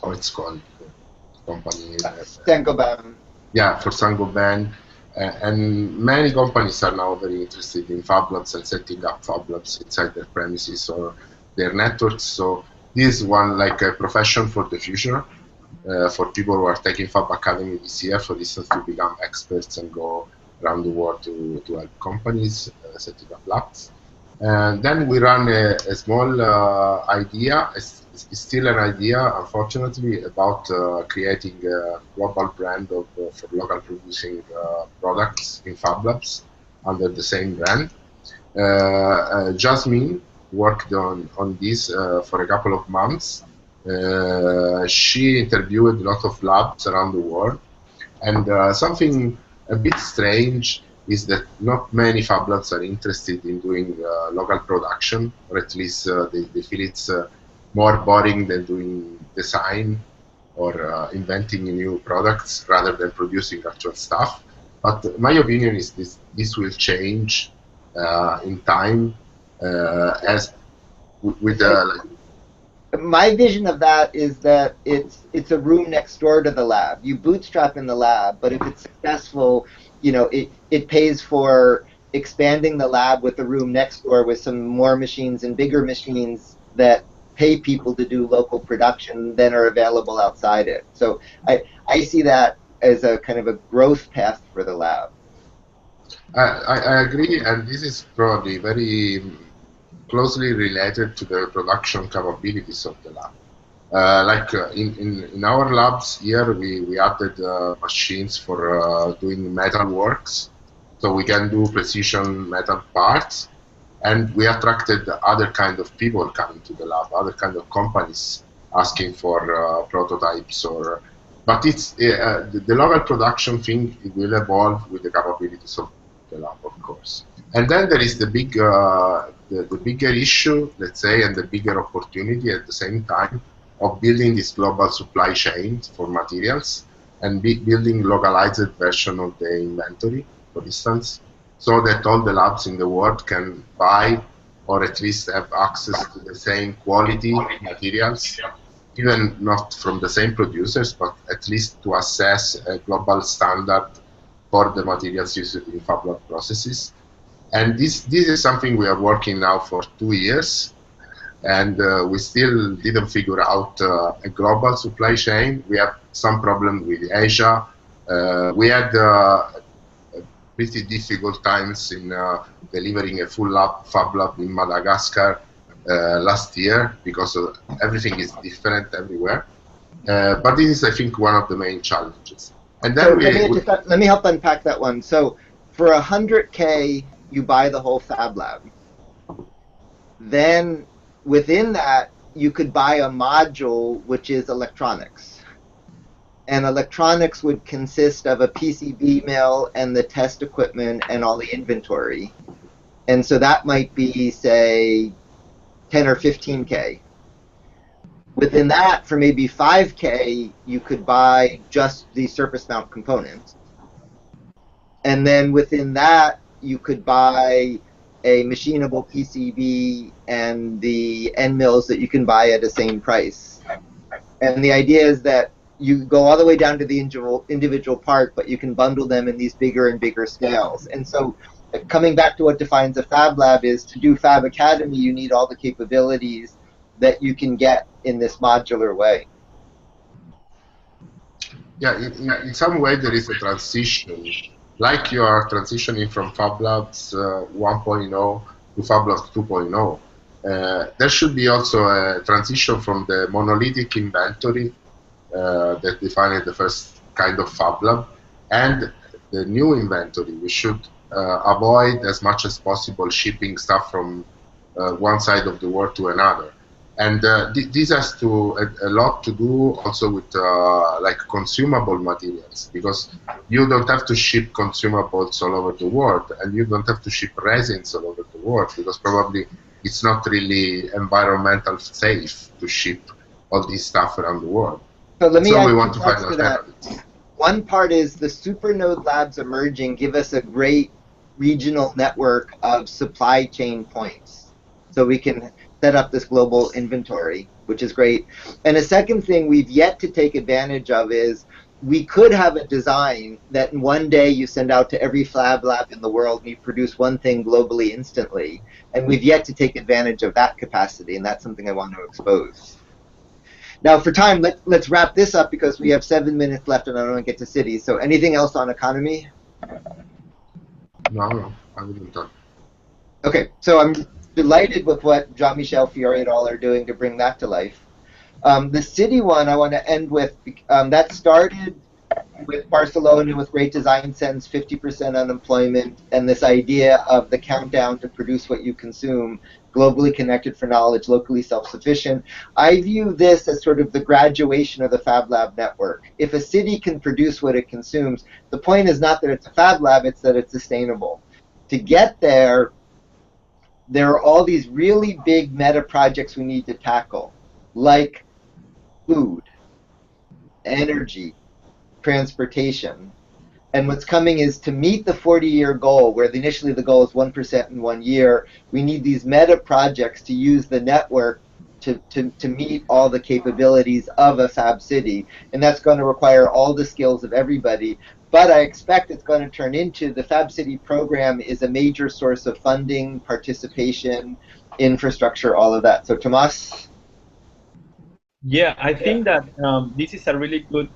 how it's called, company. Saint-Gobain. Yeah, for Saint-Gobain. And many companies are now very interested in Fab Labs and setting up Fab Labs inside their premises or their networks. So this is one like a profession for the future for people who are taking Fab Academy this year, for instance, to become experts and go around the world to help companies setting up labs. And then we run a small idea. It's still an idea, unfortunately, about creating a global brand of for local producing products in Fab Labs under the same brand. Jasmine worked on this for a couple of months. She interviewed a lot of labs around the world, and something a bit strange is that not many Fab Labs are interested in doing local production, or at least they feel it's more boring than doing design or inventing new products rather than producing actual stuff. But my opinion is this will change in time as with my vision of that is that it's a room next door to the lab. You bootstrap in the lab, but if it's successful, you know, it pays for expanding the lab with the room next door with some more machines and bigger machines that pay people to do local production than are available outside it. So I see that as a kind of a growth path for the lab. I agree, and this is probably very closely related to the production capabilities of the lab. In our labs here, we added machines for doing metal works, so we can do precision metal parts, and we attracted other kind of people coming to the lab, other kind of companies asking for prototypes. But it's the local production thing. It will evolve with the capabilities of the lab, of course. And then there is the big, the bigger issue, let's say, and the bigger opportunity at the same time of building this global supply chain for materials and building localized version of the inventory, for instance, so that all the labs in the world can buy or at least have access to the same quality materials, even not from the same producers, but at least to assess a global standard for the materials used in Fab Lab processes. And this is something we are working now for 2 years, and we still didn't figure out a global supply chain. We have some problem with Asia. We had pretty difficult times in delivering a full Fab Lab in Madagascar last year because everything is different everywhere. But this is, I think, one of the main challenges. And then so let me help unpack that one. So for 100K, you buy the whole Fab Lab. Then within that, you could buy a module, which is electronics. And electronics would consist of a PCB mill and the test equipment and all the inventory. And so that might be, say, 10 or 15K. Within that, for maybe 5K, you could buy just the surface mount components. And then within that, you could buy a machinable PCB and the end mills that you can buy at the same price. And the idea is that you go all the way down to the individual part, but you can bundle them in these bigger and bigger scales. And so coming back to what defines a Fab Lab is to do Fab Academy, you need all the capabilities that you can get in this modular way. Yeah, in some way there is a transition. Like you are transitioning from Fab Labs 1.0 to Fab Labs 2.0. There should be also a transition from the monolithic inventory that defined the first kind of Fab Lab, and the new inventory. We should avoid as much as possible shipping stuff from one side of the world to another. And this has a lot to do also with like consumable materials, because you don't have to ship consumables all over the world, and you don't have to ship resins all over the world, because probably it's not really environmental safe to ship all this stuff around the world. So let me add we want to find to that. One part is the supernode labs emerging give us a great regional network of supply chain points. So we can set up this global inventory, which is great. And a second thing we've yet to take advantage of is we could have a design that in one day you send out to every Fab Lab in the world and you produce one thing globally instantly. And we've yet to take advantage of that capacity, and that's something I want to expose. Now, for time, let's wrap this up because we have 7 minutes left and I don't want to get to cities. So anything else on economy? No, I wouldn't talk. Okay, so I'm delighted with what Jean-Michel Fiore et al. Are doing to bring that to life. The city one I want to end with, that started with Barcelona with great design sense, 50% unemployment, and this idea of the countdown to produce what you consume, globally connected for knowledge, locally self-sufficient. I view this as sort of the graduation of the Fab Lab network. If a city can produce what it consumes, the point is not that it's a Fab Lab, it's that it's sustainable. To get there, there are all these really big meta projects we need to tackle, like food, energy, transportation. And what's coming is to meet the 40-year goal, where initially the goal is 1% in 1 year, we need these meta projects to use the network to meet all the capabilities of a Fab City. And that's going to require all the skills of everybody. But I expect it's going to turn into the Fab City program is a major source of funding, participation, infrastructure, all of that. So Tomas? Yeah, I think that this is a really good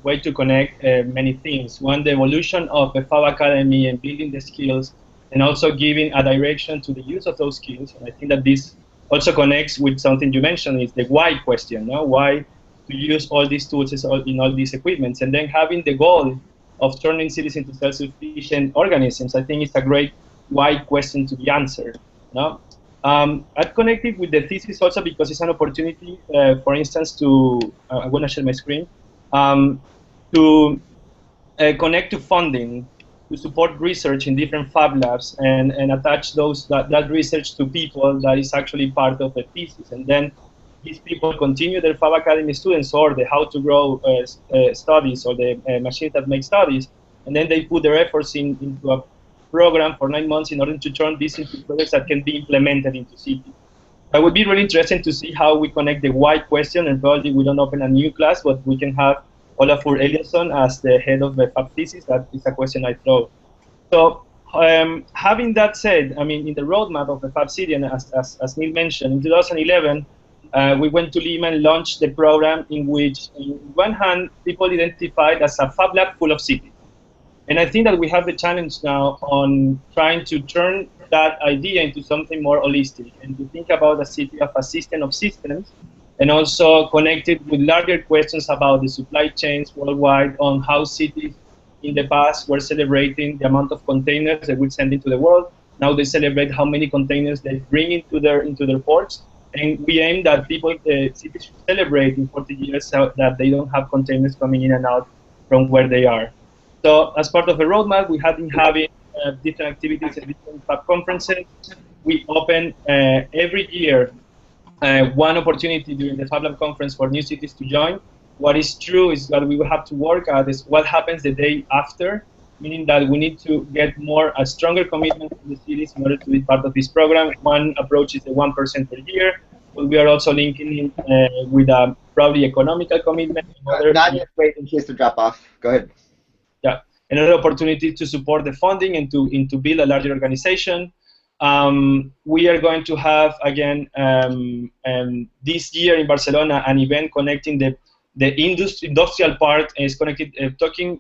way to connect many things. One, the evolution of the Fab Academy and building the skills, and also giving a direction to the use of those skills. And I think that this also connects with something you mentioned, is the why question. No? Why to use all these tools in all these equipments? And then having the goal of turning cities into self-sufficient organisms, I think it's a great why question to be answered. No? I've connected with the thesis also because it's an opportunity, for instance, to, I'm going to share my screen, to connect to funding, to support research in different Fab Labs and attach that research to people that is actually part of the thesis. And then these people continue their Fab Academy students or the how to grow studies or the machines that make studies, and then they put their efforts into a program for 9 months in order to turn this into projects that can be implemented into cities. It would be really interesting to see how we connect the why question, and probably we don't open a new class, but we can have Olafur Eliasson as the head of the Fab Thesis. That is a question I throw. So having that said, I mean, in the roadmap of the Fab City, and as Neil mentioned, in 2011, we went to Lima and launched the program in which, on one hand, people identified as a Fab Lab full of cities. And I think that we have the challenge now on trying to turn that idea into something more holistic and to think about a city of a system of systems, and also connected with larger questions about the supply chains worldwide, on how cities in the past were celebrating the amount of containers they would send into the world. Now they celebrate how many containers they bring into their ports. And we aim that cities should celebrate in 40 years so that they don't have containers coming in and out from where they are. So as part of the roadmap, we have been having different activities and different Fab conferences. We open every year one opportunity during the Fab Lab conference for new cities to join. What is true is that we will have to work at is what happens the day after, meaning that we need to get a stronger commitment to the cities in order to be part of this program. One approach is the 1% per year, but we are also linking in with a probably economical commitment. Not yet, wait in case to drop off. Go ahead. Yeah, another opportunity to support the funding and to build a larger organization. We are going to have, again, this year in Barcelona, an event connecting the industrial part is connected,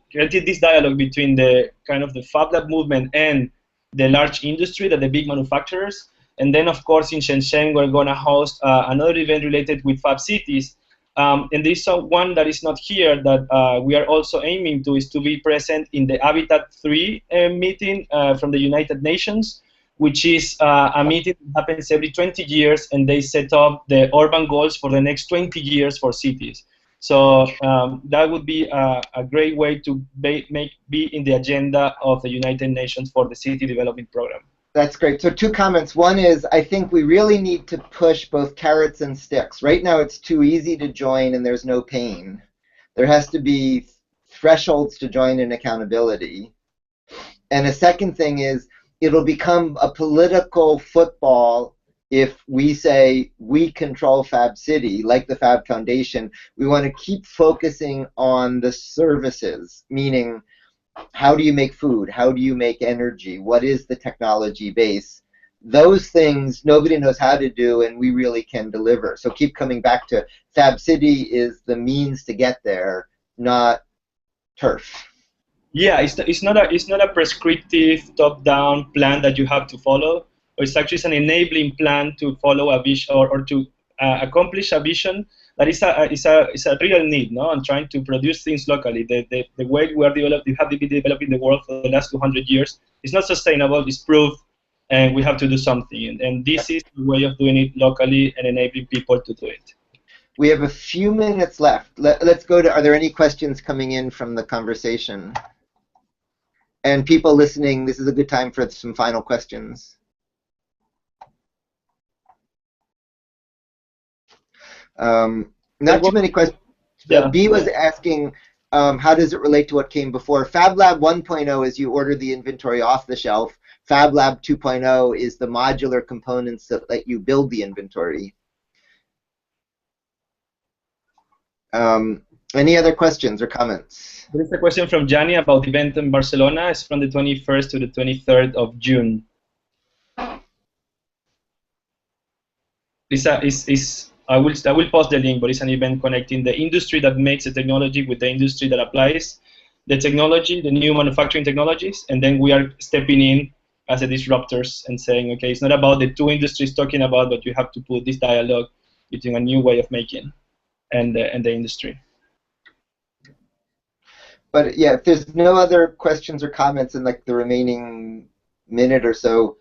created this dialogue between the kind of the Fab Lab movement and the large industry, the big manufacturers. And then, of course, in Shenzhen, we're going to host another event related with Fab cities. And this one that is not here that we are also aiming to is to be present in the Habitat 3 meeting from the United Nations, which is a meeting that happens every 20 years, and they set up the urban goals for the next 20 years for cities. So that would be a great way to be in the agenda of the United Nations for the City Development Program. That's great. So 2 comments. One is, I think we really need to push both carrots and sticks. Right now it's too easy to join and there's no pain. There has to be thresholds to join and accountability. And a second thing is, it'll become a political football if we say we control Fab City, like the Fab Foundation. We want to keep focusing on the services, meaning how do you make food? How do you make energy? What is the technology base? Those things nobody knows how to do, and we really can deliver. So keep coming back to Fab City is the means to get there, not turf. Yeah, it's not a prescriptive top-down plan that you have to follow. It's actually an enabling plan to follow a vision or to accomplish a vision that is a real need, no? And trying to produce things locally. The way we have been developing the world for the last 200 years is not sustainable. It's proved, and we have to do something. And this is the way of doing it locally and enabling people to do it. We have a few minutes left. Let's go to, are there any questions coming in from the conversation? And people listening, this is a good time for some final questions. Not too many questions. Yeah. B was asking, how does it relate to what came before? Fab Lab 1.0 is you order the inventory off the shelf. Fab Lab 2.0 is the modular components that let you build the inventory. Any other questions or comments? There is a question from Gianni about the event in Barcelona. It's from the 21st to the 23rd of June. I will post the link, but it's an event connecting the industry that makes the technology with the industry that applies the technology, the new manufacturing technologies, and then we are stepping in as a disruptors and saying, okay, it's not about the two industries talking about, but you have to put this dialogue between a new way of making and the industry. But yeah, if there's no other questions or comments in like the remaining minute or so,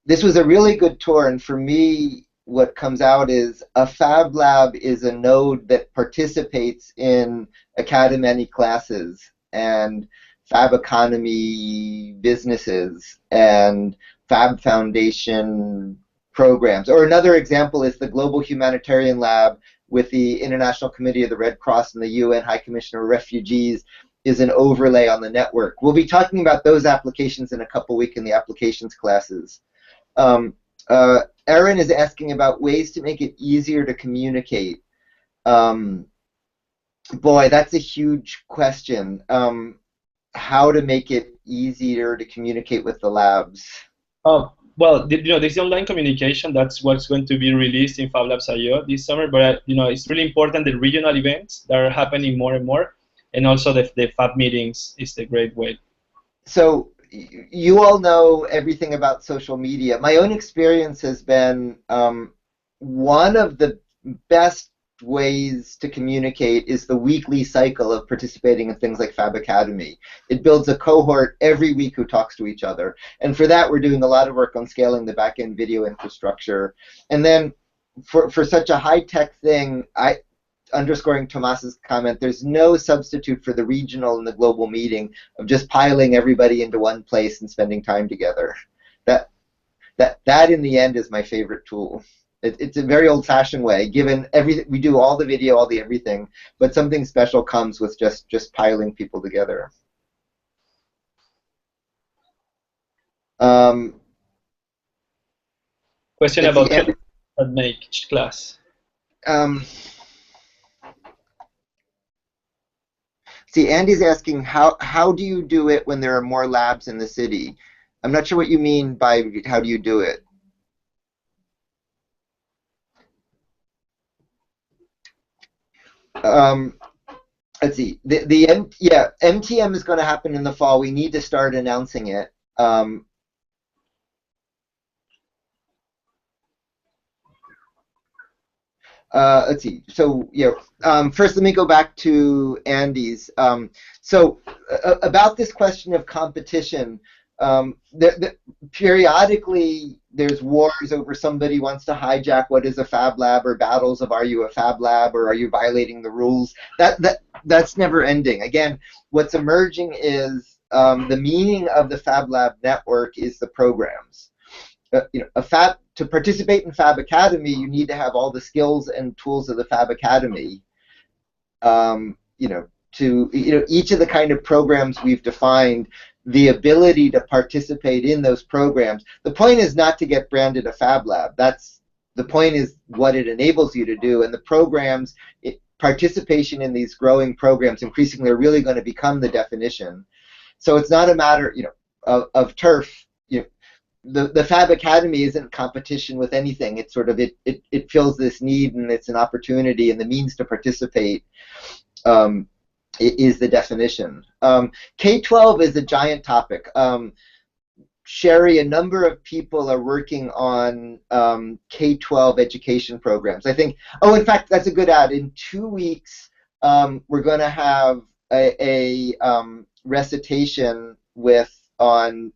this was a really good tour, and for me, what comes out is a Fab Lab is a node that participates in academy classes and Fab Economy businesses and Fab Foundation programs. Or another example is the Global Humanitarian Lab with the International Committee of the Red Cross and the UN High Commissioner of Refugees is an overlay on the network. We'll be talking about those applications in a couple weeks in the applications classes. Erin is asking about ways to make it easier to communicate. Boy, that's a huge question. How to make it easier to communicate with the labs? Oh, well, there's the online communication. That's what's going to be released in Fab Labs IO this summer. But it's really important the regional events that are happening more and more, and also the Fab meetings is the great way. So you all know everything about social media. My own experience has been one of the best ways to communicate is the weekly cycle of participating in things like Fab Academy. It builds a cohort every week who talks to each other. And for that, we're doing a lot of work on scaling the back-end video infrastructure. And then for such a high-tech thing, underscoring Tomas's comment, there's no substitute for the regional and the global meeting of just piling everybody into one place and spending time together. That in the end is my favorite tool. It's a very old-fashioned way, given everything we do, all the video, all the everything, but something special comes with just piling people together. Question about that make class. See, Andy's asking how do you do it when there are more labs in the city? I'm not sure what you mean by how do you do it. Let's see. MTM is going to happen in the fall. We need to start announcing it. let's see. So first let me go back to Andy's. About this question of competition, periodically there's wars over somebody wants to hijack what is a Fab Lab, or battles of are you a Fab Lab or are you violating the rules. That's never ending. Again, what's emerging is the meaning of the Fab Lab network is the programs. To participate in Fab Academy, you need to have all the skills and tools of the Fab Academy. Each of the kind of programs we've defined, the ability to participate in those programs. The point is not to get branded a Fab Lab. The point is what it enables you to do, and the programs, participation in these growing programs increasingly are really going to become the definition. So it's not a matter, of turf. The Fab Academy isn't competition with anything. It's sort of it fills this need, and it's an opportunity, and the means to participate is the definition. K-12 is a giant topic. Sherry, a number of people are working on K-12 education programs. I think, in fact, that's a good add. In 2 weeks, we're going to have a recitation on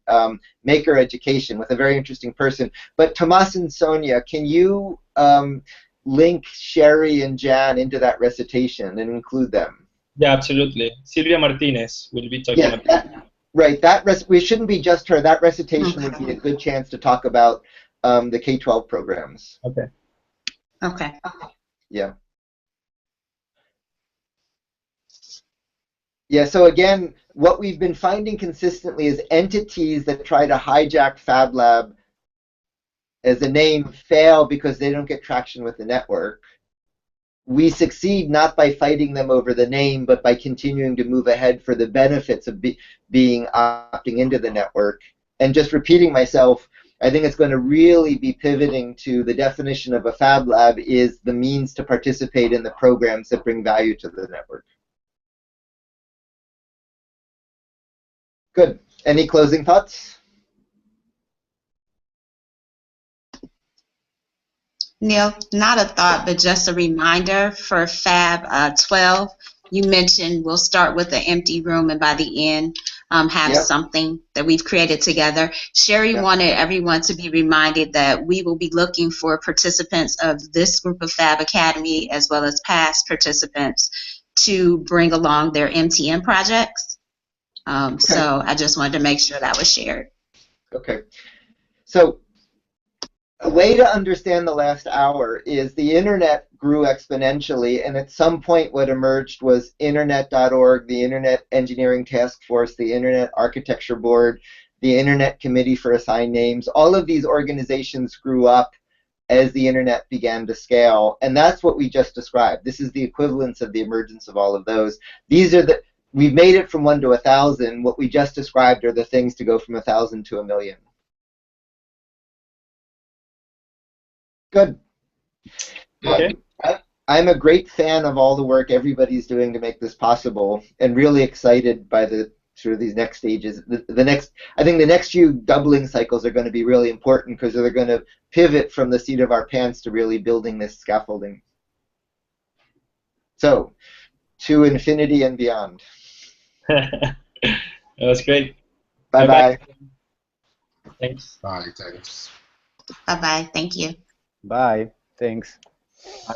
maker education with a very interesting person. But Tomas and Sonia, can you link Sherry and Jan into that recitation and include them? Yeah, absolutely. Silvia Martinez will be talking about that. Right. We shouldn't be just her. That recitation would be a good chance to talk about the K-12 programs. Okay. Okay. Yeah. Yeah, so again, what we've been finding consistently is entities that try to hijack Fab Lab as a name fail because they don't get traction with the network. We succeed not by fighting them over the name, but by continuing to move ahead for the benefits of opting into the network. And just repeating myself, I think it's going to really be pivoting to the definition of a Fab Lab is the means to participate in the programs that bring value to the network. Good. Any closing thoughts? Neil, not a thought, but just a reminder for Fab 12. You mentioned we'll start with an empty room and by the end have something that we've created together. Sherry wanted everyone to be reminded that we will be looking for participants of this group of Fab Academy as well as past participants to bring along their MTM projects. So I just wanted to make sure that was shared. Okay. So a way to understand the last hour is the internet grew exponentially, and at some point what emerged was internet.org, the Internet Engineering Task Force, the Internet Architecture Board, the Internet Committee for Assigned Names. All of these organizations grew up as the internet began to scale, and that's what we just described. This is the equivalence of the emergence of all of those. We've made it from 1 to 1,000. What we just described are the things to go from 1,000 to 1,000,000. Good. Okay. I'm a great fan of all the work everybody's doing to make this possible, and really excited by the sort of these next stages. I think the next few doubling cycles are going to be really important because they're going to pivot from the seat of our pants to really building this scaffolding. So, to infinity and beyond. That was great. Bye-bye. Thanks. Bye, thanks. Bye-bye. Thank you. Bye. Thanks. Bye.